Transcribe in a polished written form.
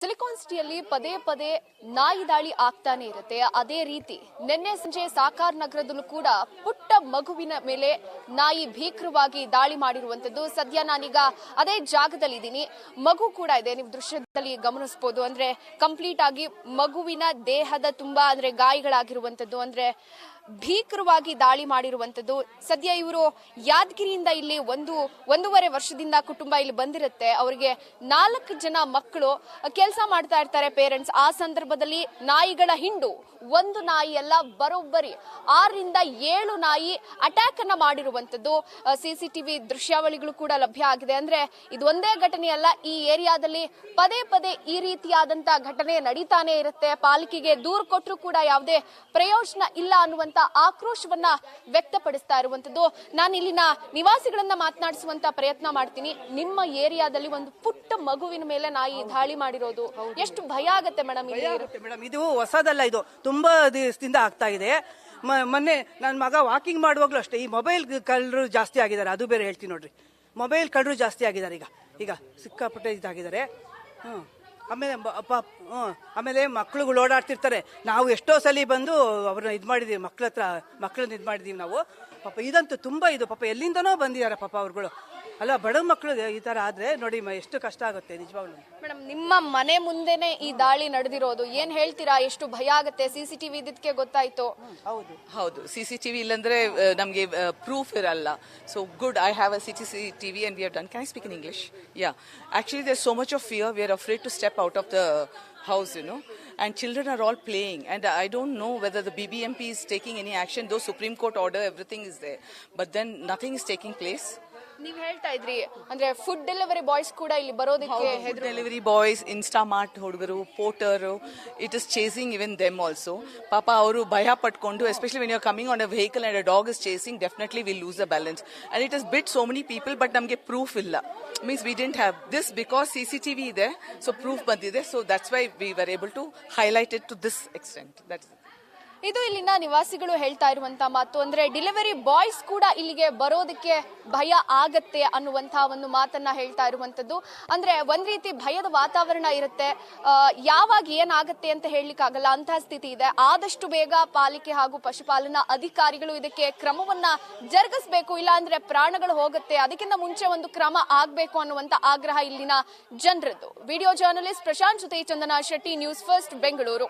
Silicon ಸಿಟಿಯಲ್ಲಿ ಪದೇ ಪದೇ ನಾಯಿ ದಾಳಿ ಆಗ್ತಾನೆ ಇರುತ್ತೆ. ಅದೇ ರೀತಿ ನಿನ್ನೆ ಸಂಜೆ ಸಾಕಾರ್ ನಗರದಲ್ಲೂ ಕೂಡ ಪುಟ್ಟ ಮಗುವಿನ ಮೇಲೆ ನಾಯಿ ಭೀಕರವಾಗಿ ದಾಳಿ ಮಾಡಿರುವಂತದ್ದು. ಸದ್ಯ ನಾನೀಗ ಅದೇ ಜಾಗದಲ್ಲಿ ಇದ್ದೀನಿ, ಮಗು ಕೂಡ ಇದೆ, ನೀವು ದೃಶ್ಯದಲ್ಲಿ ಗಮನಿಸಬಹುದು. ಅಂದ್ರೆ ಕಂಪ್ಲೀಟ್ ಆಗಿ ಮಗುವಿನ ದೇಹದ ತುಂಬಾ ಗಾಯಗಳಾಗಿರುವಂತದ್ದು, ಭೀಕರವಾಗಿ ದಾಳಿ ಮಾಡಿರುವಂತದ್ದು. ಸದ್ಯ ಇವರು ಯಾದಗಿರಿಯಿಂದ ಇಲ್ಲಿ ಒಂದೂವರೆ ವರ್ಷದಿಂದ ಕುಟುಂಬ ಇಲ್ಲಿ ಬಂದಿರುತ್ತೆ. ಅವರಿಗೆ 4 ಜನ ಮಕ್ಕಳು ಕೆಲಸ ಮಾಡ್ತಾ ಇರ್ತಾರೆ ಪೇರೆಂಟ್ಸ್. ಆ ಸಂದರ್ಭದಲ್ಲಿ ನಾಯಿಗಳ ಹಿಂಡು, ಒಂದು ನಾಯಿ ಅಲ್ಲ ಬರೋಬ್ಬರಿ 6 ರಿಂದ 7 ನಾಯಿ ಅಟ್ಯಾಕ್ ಅನ್ನ ಮಾಡಿರುವಂತದ್ದು. ಸಿಸಿಟಿವಿ ದೃಶ್ಯಾವಳಿಗಳು ಕೂಡ ಲಭ್ಯ ಆಗಿದೆ. ಅಂದ್ರೆ ಇದು ಒಂದೇ ಘಟನೆ ಅಲ್ಲ, ಈ ಏರಿಯಾದಲ್ಲಿ ಪದೇ ಪದೇ ಈ ರೀತಿಯಾದಂತಹ ಘಟನೆ ನಡೀತಾನೆ ಇರುತ್ತೆ. ಪಾಲಿಕೆಗೆ ದೂರು ಕೊಟ್ಟರು ಕೂಡ ಯಾವುದೇ ಪ್ರಯೋಜನ ಇಲ್ಲ ಅನ್ನುವಂತ ಆಕ್ರೋಶವನ್ನ ವ್ಯಕ್ತಪಡಿಸ್ತಾ ಇರುವಂತದ್ದು. ನಾನು ಇಲ್ಲಿನ ನಿವಾಸಿಗಳನ್ನ ಮಾತನಾಡಿಸುವಂತ ಪ್ರಯತ್ನ ಮಾಡ್ತೀನಿ. ನಿಮ್ಮ ಏರಿಯಾದಲ್ಲಿ ಒಂದು ಪುಟ್ಟ ಮಗುವಿನ ಮೇಲೆ ನಾಯಿ ದಾಳಿ ಮಾಡಿರೋದು ಎಷ್ಟು ಭಯ ಆಗತ್ತೆ ಮೇಡಮ್? ಮೇಡಮ್, ಇದು ಹೊಸದಲ್ಲ, ಇದು ತುಂಬಾ ದಿವಸದಿಂದ ಆಗ್ತಾ ಇದೆ. ಮೊನ್ನೆ ನನ್ನ ಮಗ ವಾಕಿಂಗ್ ಮಾಡುವಾಗ್ಲೂ ಅಷ್ಟೇ, ಈ ಮೊಬೈಲ್ ಕಳ್ಳರು ಜಾಸ್ತಿ ಆಗಿದ್ದಾರೆ. ಅದು ಬೇರೆ ಹೇಳ್ತೀನಿ ನೋಡ್ರಿ, ಮೊಬೈಲ್ ಕಳ್ಳರು ಜಾಸ್ತಿ ಆಗಿದ್ದಾರೆ. ಈಗ ಸಿಕ್ಕಾಪಟ್ಟೆ ಇದಾಗಿದ್ದಾರೆ. ಆಮೇಲೆ ಮಕ್ಳುಗಳು ಓಡಾಡ್ತಿರ್ತಾರೆ. ನಾವು ಎಷ್ಟೋ ಸಲ ಬಂದು ಅವ್ರನ್ನ ಮಾಡಿದೀವಿ, ಮಕ್ಕಳನ್ನ ಮಾಡಿದೀವಿ ನಾವು. ಪಾಪ ಇದಂತೂ ತುಂಬಾ ಇದು, ಪಾಪ ಎಲ್ಲಿಂದನೋ ಬಂದಿದ್ದಾರೆ ಪಾಪ ಅವ್ರುಗಳು. ಅಲ್ಲ, ಬಡ ಮಕ್ಕಳು ಈ ತರ ಆದ್ರೆ ನೋಡಿ ಎಷ್ಟು ಕಷ್ಟ ಆಗುತ್ತೆ ನಿಜವಾಗ್ಲೂ. ಮೇಡಮ್, ನಿಮ್ಮ ಮನೆ ಮುಂದೆನೆ ಈ ದಾಳಿ ನಡೆದಿರೋದು, ಏನ್ ಹೇಳ್ತೀರಾ? ಎಷ್ಟು ಭಯ ಆಗುತ್ತೆ? ಸಿಸಿಟಿವಿ ಇದಕ್ಕೆ ಗೊತ್ತಾಯ್ತು. ಹೌದು, ಸಿಸಿಟಿವಿ ಇಲ್ಲಂದ್ರೆ ನಮ್ಗೆ ಪ್ರೂಫ್ ಇರಲ್ಲ. So good, I have a CCTV and we have done. Can I speak in English? Yeah, actually there's so much of fear, we are afraid to step out of the house, and children are all playing, and I don't know whether the BBMP is taking any action, though Supreme Court order everything is there, but then nothing is taking place. ನೀವ್ ಹೇಳ್ತಾ ಇದ್ರಿ food delivery boys ಕೂಡ ಇಲ್ಲಿ ಬರೋದಕ್ಕೆ delivery boys, Instamart ಹುಡುಗರು, Porter, it is chasing even them also. ಪಾಪ ಅವರು ಭಯ ಪಟ್ಕೊಂಡು, especially when you are coming on a vehicle and a dog is chasing, definitely will lose the balance and it is bit so many people. But ನಮಗೆ proof ಇಲ್ಲ, means we didn't have this because CCTV ಇದೆ, so proof ಬಂದಿದೆ. So that's why we were able to highlight it to this extent. That's ಇದು ಇಲ್ಲಿನ ನಿವಾಸಿಗಳು ಹೇಳ್ತಾ ಇರುವಂತ ಮಾತು. ಡೆಲಿವರಿ ಬಾಯ್ಸ್ ಕೂಡ ಇಲ್ಲಿಗೆ ಬರೋದಕ್ಕೆ ಭಯ ಆಗತ್ತೆ ಅನ್ನುವಂತಹ ಒಂದು ಮಾತನ್ನ ಹೇಳ್ತಾ ಇರುವಂತದ್ದು. ಒಂದ್ ರೀತಿ ಭಯದ ವಾತಾವರಣ ಇರುತ್ತೆ. ಯಾವಾಗ ಏನಾಗತ್ತೆ ಅಂತ ಹೇಳಲಿಕ್ಕಾಗಲ್ಲ, ಅಂತಹ ಸ್ಥಿತಿ ಇದೆ. ಆದಷ್ಟು ಬೇಗ ಪಾಲಿಕೆ ಹಾಗೂ ಪಶುಪಾಲನಾ ಅಧಿಕಾರಿಗಳು ಇದಕ್ಕೆ ಕ್ರಮವನ್ನ ಜರುಗಿಸಬೇಕು, ಇಲ್ಲ ಅಂದ್ರೆ ಪ್ರಾಣಗಳು ಹೋಗುತ್ತೆ. ಅದಕ್ಕಿಂತ ಮುಂಚೆ ಒಂದು ಕ್ರಮ ಆಗ್ಬೇಕು ಅನ್ನುವಂತ ಆಗ್ರಹ ಇಲ್ಲಿನ ಜನರದ್ದು. ವಿಡಿಯೋ ಜರ್ನಲಿಸ್ಟ್ ಪ್ರಶಾಂತ್ ಜೊತೆ ಚಂದನಾ ಶೆಟ್ಟಿ, ನ್ಯೂಸ್ ಫಸ್ಟ್, ಬೆಂಗಳೂರು.